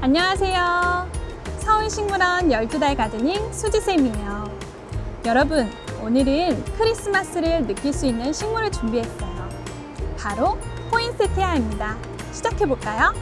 안녕하세요. 서울식물원 12달 가드닝 수지쌤이에요. 여러분, 오늘은 크리스마스를 느낄 수 있는 식물을 준비했어요. 바로 포인세티아입니다. 시작해볼까요?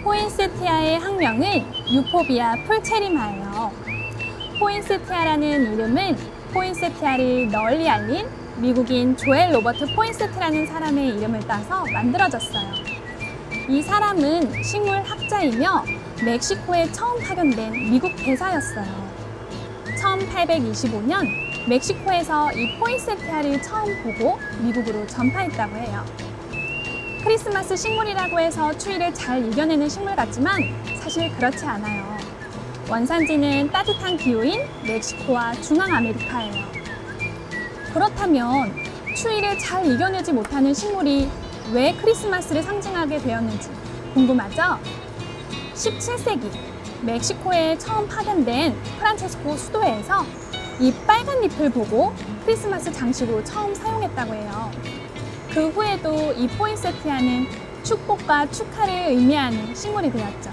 포인세티아의 학명은 유포비아 풀체리마예요. 포인세티아라는 이름은 포인세티아를 널리 알린 미국인 조엘 로버트 포인세트라는 사람의 이름을 따서 만들어졌어요. 이 사람은 식물학자이며 멕시코에 처음 파견된 미국 대사였어요. 1825년 멕시코에서 이 포인세티아를 처음 보고 미국으로 전파했다고 해요. 크리스마스 식물이라고 해서 추위를 잘 이겨내는 식물 같지만 사실 그렇지 않아요. 원산지는 따뜻한 기후인 멕시코와 중앙아메리카예요. 그렇다면 추위를 잘 이겨내지 못하는 식물이 왜 크리스마스를 상징하게 되었는지 궁금하죠? 17세기 멕시코에 처음 파견된 프란체스코 수도회에서 이 빨간 잎을 보고 크리스마스 장식으로 처음 사용했다고 해요. 그 후에도 이 포인세티아는 축복과 축하를 의미하는 식물이 되었죠.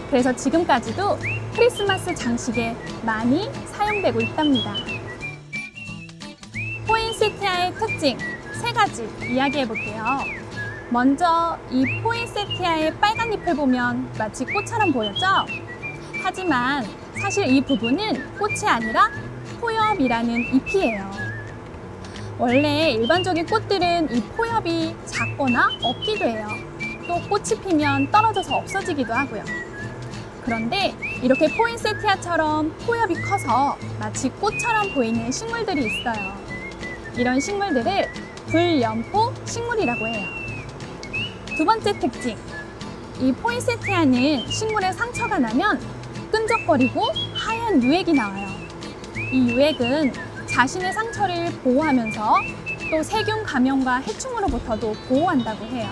그래서 지금까지도 크리스마스 장식에 많이 사용되고 있답니다. 포인세티아의 특징 3가지 이야기해 볼게요. 먼저 이 포인세티아의 빨간 잎을 보면 마치 꽃처럼 보였죠? 하지만 사실 이 부분은 꽃이 아니라 포엽이라는 잎이에요. 원래 일반적인 꽃들은 이 포엽이 작거나 없기도 해요. 또 꽃이 피면 떨어져서 없어지기도 하고요. 그런데 이렇게 포인세티아처럼 포엽이 커서 마치 꽃처럼 보이는 식물들이 있어요. 이런 식물들을 불연포 식물이라고 해요. 두 번째 특징, 이 포인세티아는 식물에 상처가 나면 끈적거리고 하얀 유액이 나와요. 이 유액은 자신의 상처를 보호하면서 또 세균 감염과 해충으로부터도 보호한다고 해요.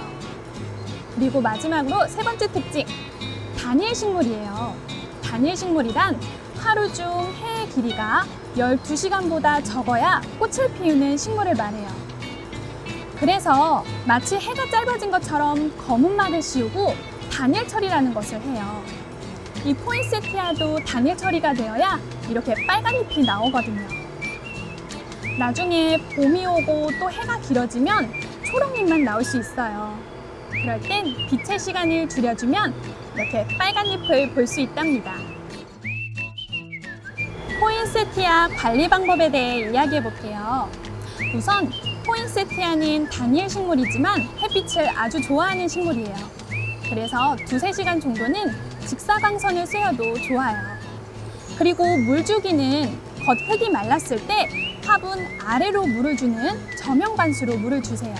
그리고 마지막으로 3번째 특징, 단일 식물이에요. 단일 식물이란 하루 중 해의 길이가 12시간보다 적어야 꽃을 피우는 식물을 말해요. 그래서 마치 해가 짧아진 것처럼 검은 막을 씌우고 단일 처리라는 것을 해요. 이 포인세티아도 단일 처리가 되어야 이렇게 빨간 잎이 나오거든요. 나중에 봄이 오고 또 해가 길어지면 초록잎만 나올 수 있어요. 그럴 땐 빛의 시간을 줄여주면 이렇게 빨간 잎을 볼 수 있답니다. 포인세티아 관리 방법에 대해 이야기해 볼게요. 우선 포인세티아는 단일 식물이지만 햇빛을 아주 좋아하는 식물이에요. 그래서 2~3시간 정도는 직사광선을 쐬어도 좋아요. 그리고 물주기는 겉흙이 말랐을 때 화분 아래로 물을 주는 저명반수로 물을 주세요.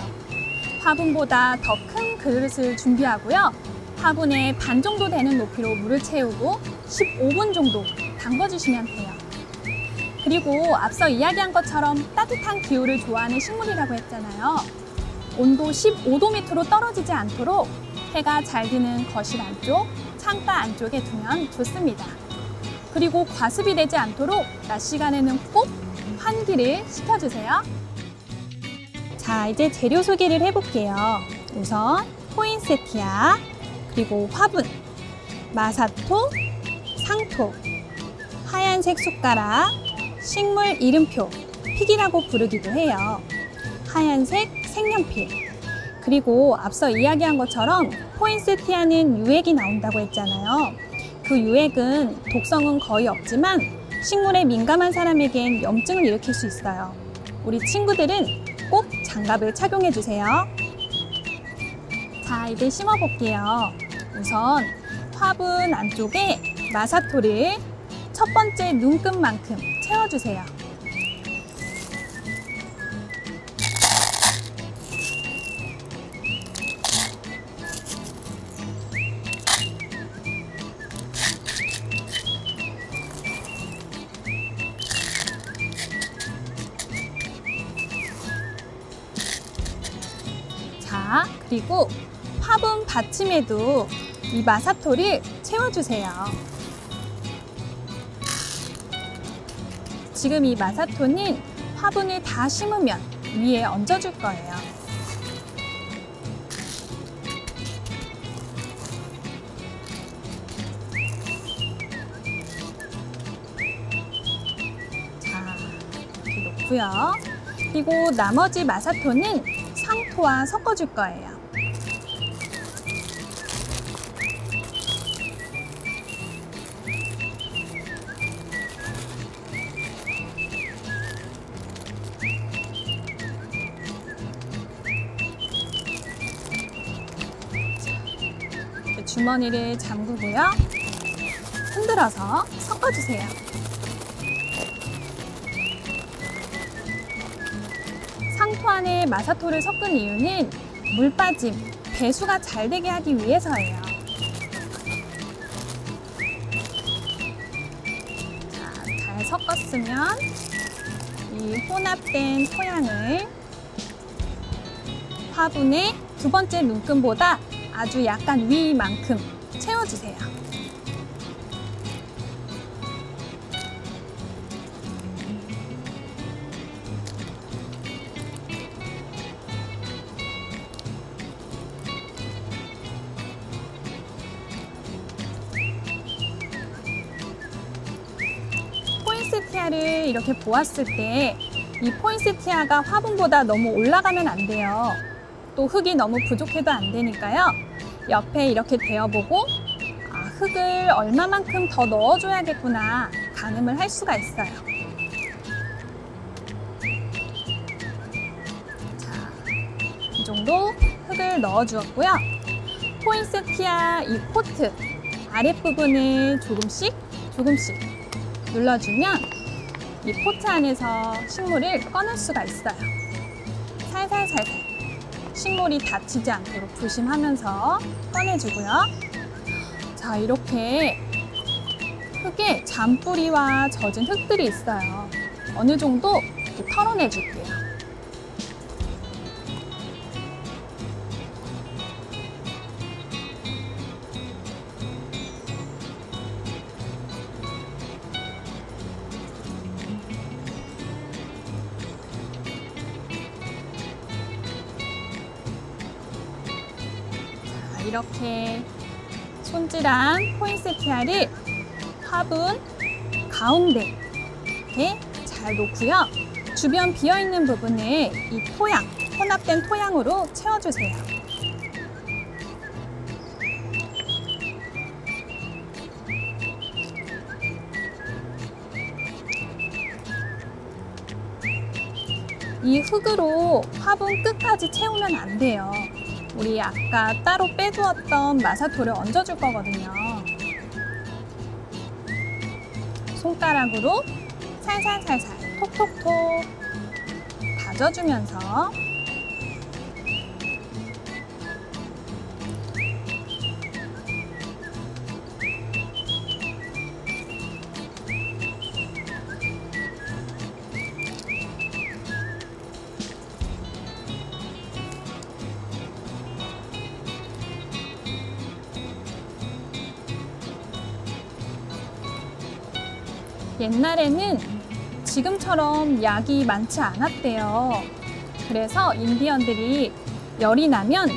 화분보다 더 큰 그릇을 준비하고요. 화분에 반 정도 되는 높이로 물을 채우고 15분 정도 담궈주시면 돼요. 그리고 앞서 이야기한 것처럼 따뜻한 기후를 좋아하는 식물이라고 했잖아요. 온도 15도 밑으로 떨어지지 않도록 해가 잘 드는 거실 안쪽, 창가 안쪽에 두면 좋습니다. 그리고 과습이 되지 않도록 낮 시간에는 꼭 환기를 시켜주세요. 자, 이제 재료 소개를 해볼게요. 우선 포인세티아, 그리고 화분, 마사토, 상토, 하얀색 숟가락, 식물 이름표, 픽이라고 부르기도 해요. 하얀색 색연필, 그리고 앞서 이야기한 것처럼 포인세티아는 유액이 나온다고 했잖아요. 그 유액은 독성은 거의 없지만 식물에 민감한 사람에겐 염증을 일으킬 수 있어요. 우리 친구들은 꼭 장갑을 착용해 주세요. 자, 이제 심어 볼게요. 우선 화분 안쪽에 마사토를 첫 번째 눈끝만큼 채워주세요. 자, 그리고 화분 받침에도 이 마사토를 채워주세요. 지금 이 마사토는 화분을 다 심으면 위에 얹어줄 거예요. 자, 이렇게 놓고요. 그리고 나머지 마사토는 상토와 섞어줄 거예요. 주머니를 잠그고요. 흔들어서 섞어주세요. 상토 안에 마사토를 섞은 이유는 물 빠짐, 배수가 잘 되게 하기 위해서예요. 자, 잘 섞었으면 이 혼합된 토양을 화분의 두 번째 눈금보다 아주 약간 위만큼 채워주세요. 포인세티아를 이렇게 보았을 때 이 포인세티아가 화분보다 너무 올라가면 안 돼요. 또 흙이 너무 부족해도 안 되니까요. 옆에 이렇게 대어보고 흙을 얼마만큼 더 넣어줘야겠구나 가늠을 할 수가 있어요. 자, 이 정도 흙을 넣어주었고요. 포인세티아 이 포트 아랫부분을 조금씩 눌러주면 이 포트 안에서 식물을 꺼낼 수가 있어요. 살살살살 식물이 다치지 않도록 조심하면서 꺼내주고요. 자, 이렇게 흙에 잔뿌리와 젖은 흙들이 있어요. 어느 정도 이렇게 털어내줄게요. 이렇게 손질한 포인세티아를 화분 가운데 이렇게 잘 놓고요. 주변 비어있는 부분을 이 토양, 혼합된 토양으로 채워주세요. 이 흙으로 화분 끝까지 채우면 안 돼요. 우리 아까 따로 빼두었던 마사토를 얹어줄 거거든요. 손가락으로 살살살살 톡톡톡 다져주면서 옛날에는 지금처럼 약이 많지 않았대요. 그래서 인디언들이 열이 나면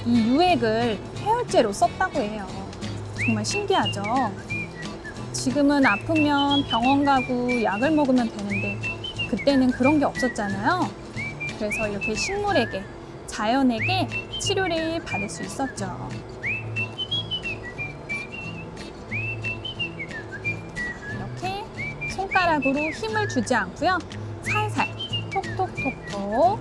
이 유액을 해열제로 썼다고 해요. 정말 신기하죠? 지금은 아프면 병원 가고 약을 먹으면 되는데 그때는 그런 게 없었잖아요. 그래서 이렇게 식물에게, 자연에게 치료를 받을 수 있었죠. 손가락으로 힘을 주지 않고요. 살살 톡톡톡톡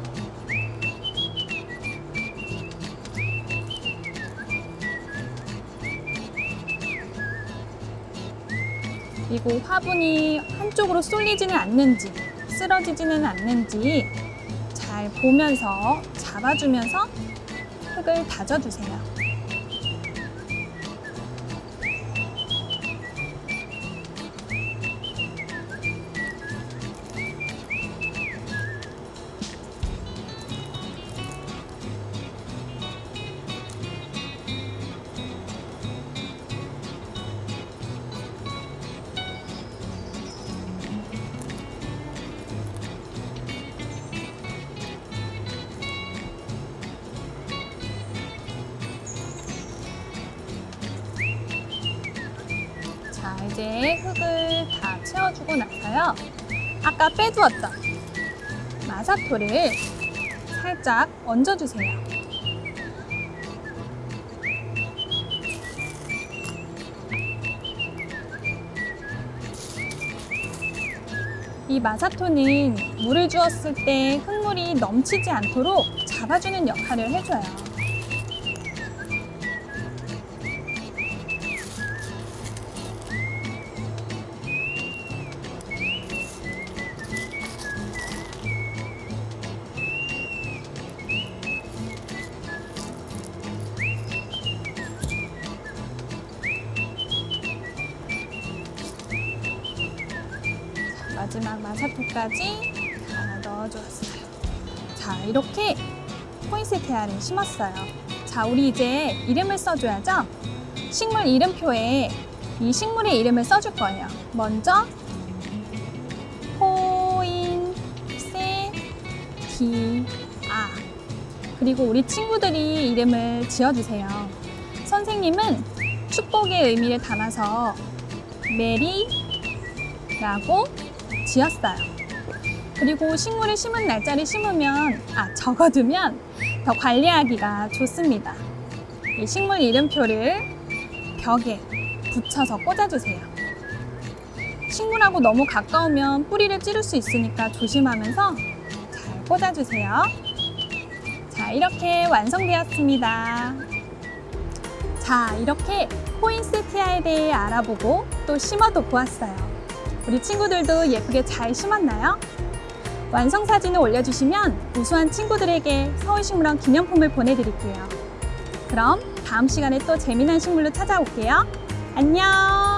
그리고 화분이 한쪽으로 쏠리지는 않는지 쓰러지지는 않는지 잘 보면서 잡아주면서 흙을 다져주세요. 채워주고 나서요. 아까 빼두었던 마사토를 살짝 얹어주세요. 이 마사토는 물을 주었을 때 흙물이 넘치지 않도록 잡아주는 역할을 해줘요. 마지막 마사토까지 다 넣어주었어요. 자, 이렇게 포인세티아를 심었어요. 자, 우리 이제 이름을 써줘야죠? 식물 이름표에 이 식물의 이름을 써줄 거예요. 먼저 포인세티아. 그리고 우리 친구들이 이름을 지어주세요. 선생님은 축복의 의미를 담아서 메리라고 지었어요. 그리고 식물을 심은 날짜를 적어두면 더 관리하기가 좋습니다. 이 식물 이름표를 벽에 붙여서 꽂아주세요. 식물하고 너무 가까우면 뿌리를 찌를 수 있으니까 조심하면서 잘 꽂아주세요. 자, 이렇게 완성되었습니다. 자, 이렇게 포인세티아에 대해 알아보고 또 심어도 보았어요. 우리 친구들도 예쁘게 잘 심었나요? 완성 사진을 올려주시면 우수한 친구들에게 서울식물원 기념품을 보내드릴게요. 그럼 다음 시간에 또 재미난 식물로 찾아올게요. 안녕!